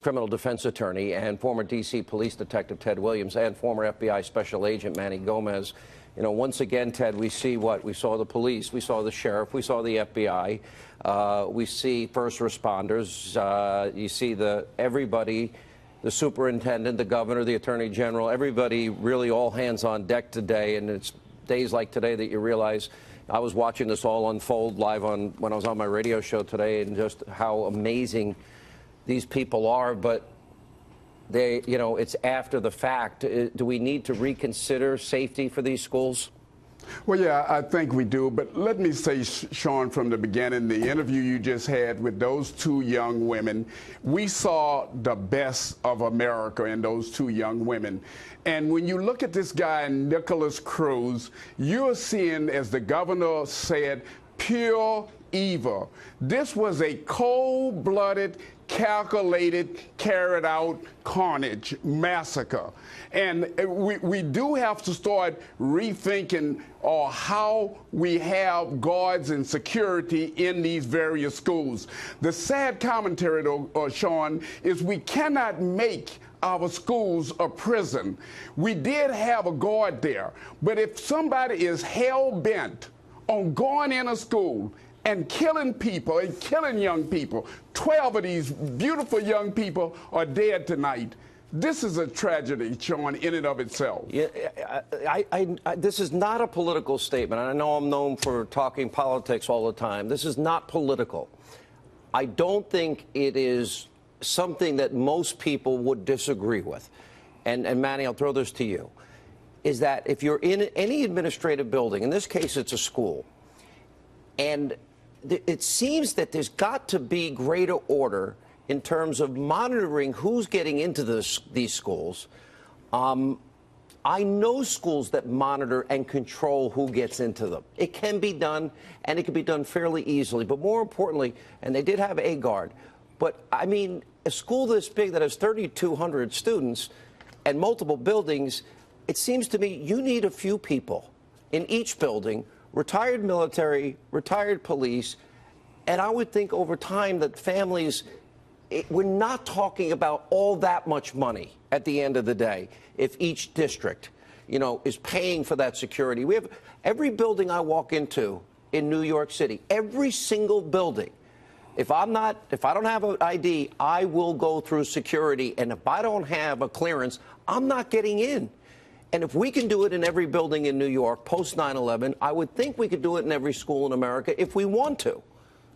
criminal defense attorney and former D.C. police detective Ted Williams and former FBI special agent Manny Gomez. You know, once again, Ted, we see what? We saw the police, we saw the sheriff, we saw the FBI, we see first responders, you see everybody, the superintendent, the governor, the attorney general, everybody really all hands on deck today. And it's days like today that you realize I was watching this all unfold live when I was on my radio show today, and just how amazing these people are. But they, you know, it's after the fact. Do we need to reconsider safety for these schools? Well, yeah, I think we do. But let me say, Sean, from the beginning, the interview you just had with those two young women, we saw the best of America in those two young women. And when you look at this guy, Nicholas Cruz, you're seeing, as the governor said, pure evil. This was a cold-blooded, calculated, carried out carnage, massacre. And we do have to start rethinking how we have guards and security in these various schools. The sad commentary, though, Sean, is we cannot make our schools a prison. We did have a guard there, but if somebody is hell-bent on going in a school and killing people and killing young people, 12 of these beautiful young people are dead tonight. This is a tragedy, Sean, in and of itself. Yeah, this is not a political statement. I know I'm known for talking politics all the time. This is not political. I don't think it is something that most people would disagree with. And Manny, I'll throw this to you, is that if you're in any administrative building, in this case it's a school, and it seems that there's got to be greater order in terms of monitoring who's getting into these schools. I know schools that monitor and control who gets into them. It can be done, and it can be done fairly easily. But more importantly, and they did have a guard, but I mean, a school this big that has 3,200 students and multiple buildings, it seems to me you need a few people in each building, retired military, retired police, and I would think over time that families, we're not talking about all that much money at the end of the day if each district, you know, is paying for that security. We have every building I walk into in New York City, every single building. If I don't have an ID, I will go through security, and if I don't have a clearance, I'm not getting in. And if we can do it in every building in New York post 9/11, I would think we could do it in every school in America if we want to.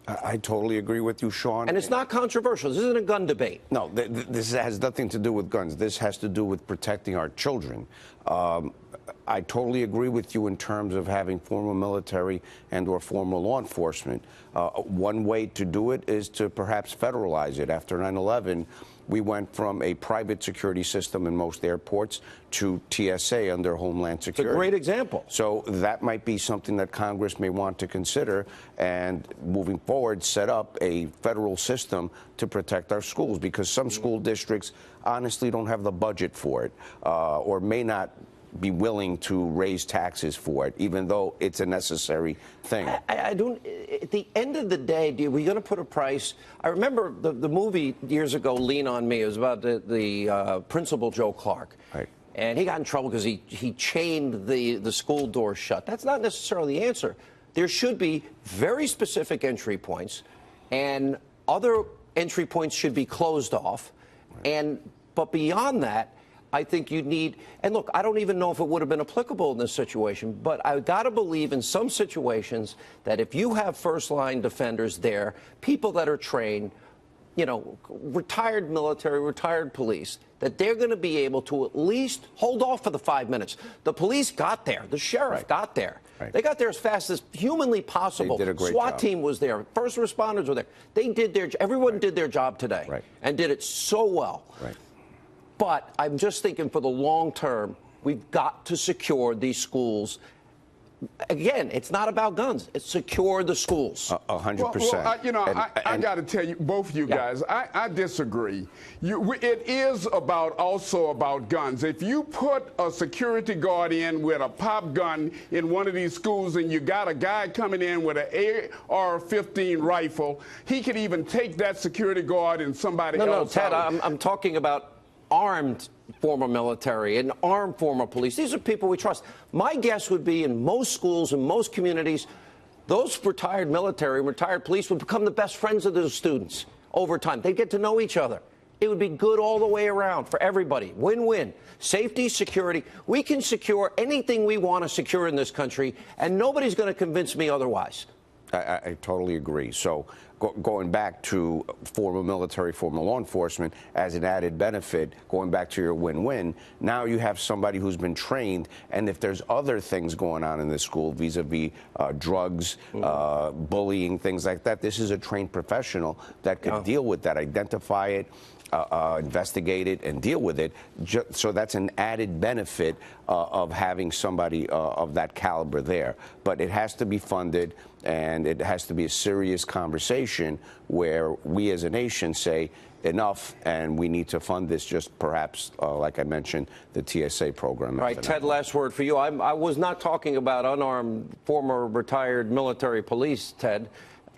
I totally agree with you, Sean. And it's not controversial. This isn't a gun debate. No, this has nothing to do with guns. This has to do with protecting our children. I totally agree with you in terms of having former military and or former law enforcement. One way to do it is to perhaps federalize it. After 9/11, we went from a private security system in most airports to TSA under Homeland Security. It's a great example. So that might be something that Congress may want to consider, and moving forward, set up a federal system to protect our schools, because some school districts honestly don't have the budget for it, or may not be willing to raise taxes for it, even though it's a necessary thing. I don't. At the end of the day, are we going to put a price? I remember the movie years ago, Lean on Me. It was about the principal, Joe Clark. Right. And he got in trouble because he chained the school door shut. That's not necessarily the answer. There should be very specific entry points, and other entry points should be closed off. Right. But beyond that, I think you need, and look, I don't even know if it would have been applicable in this situation, but I've got to believe in some situations that if you have first-line defenders there, people that are trained, you know, retired military, retired police, that they're going to be able to at least hold off for the 5 minutes. The police got there. The sheriff got there. Right. They got there as fast as humanly possible. They did a great SWAT job. team was there. First responders were there. They did everyone did their job today and did it so well. Right. But I'm just thinking for the long term, we've got to secure these schools again, it's not about guns. It's secure the schools. 100%. Well, I got to tell you, both of you guys, I disagree. It is also about guns. If you put a security guard in with a pop gun in one of these schools and you got a guy coming in with an AR-15 rifle, he could even take that security guard and somebody else Ted, out. I'm talking about armed former military and armed former police. These are people we trust. My guess would be in most schools, in most communities, those retired military and retired police would become the best friends of the students over time. They'd get to know each other. It would be good all the way around for everybody. Win-win. Safety, security. We can secure anything we want to secure in this country, and nobody's going to convince me otherwise. I totally agree. So going back to former military, former law enforcement, as an added benefit, going back to your win-win, now you have somebody who's been trained, and if there's other things going on in the school, vis-a-vis drugs, bullying, things like that, this is a trained professional that could deal with that, identify it, investigate it, and deal with it. So that's an added benefit of having somebody of that caliber there. But it has to be funded, and it has to be a serious conversation where we as a nation say enough, and we need to fund this, just perhaps, like I mentioned, the TSA program. All right, Ted, last word for you. I was not talking about unarmed former retired military police, Ted.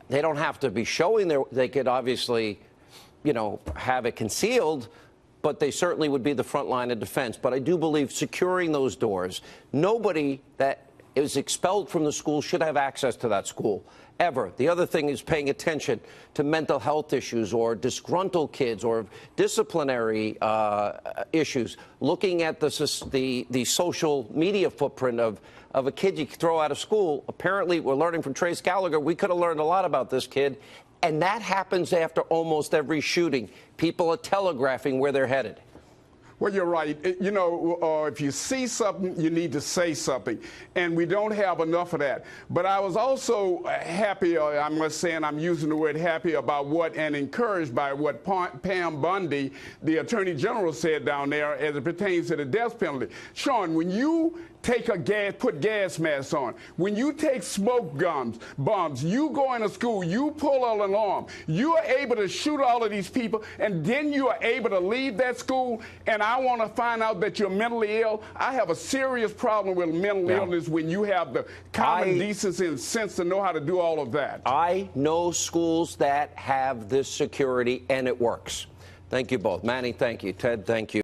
They don't have to be showing they could obviously, have it concealed, but they certainly would be the front line of defense. But I do believe securing those doors, nobody that is expelled from the school should have access to that school, ever. The other thing is paying attention to mental health issues or disgruntled kids or disciplinary issues, looking at the social media footprint of a kid you throw out of school. Apparently, we're learning from Trace Gallagher. We could have learned a lot about this kid. And that happens after almost every shooting. People are telegraphing where they're headed. Well, you're right. If you see something, you need to say something. And we don't have enough of that. But I was also happy, I must say, and I'm using the word happy, about and encouraged by what Pam Bundy, the Attorney General, said down there as it pertains to the death penalty. Sean, when you put gas masks on, when you take smoke bombs, you go into school, you pull an alarm, you are able to shoot all of these people, and then you are able to leave that school, and I want to find out that you're mentally ill. I have a serious problem with mental illness when you have the common decency and sense to know how to do all of that. I know schools that have this security, and it works. Thank you both. Manny, thank you. Ted, thank you.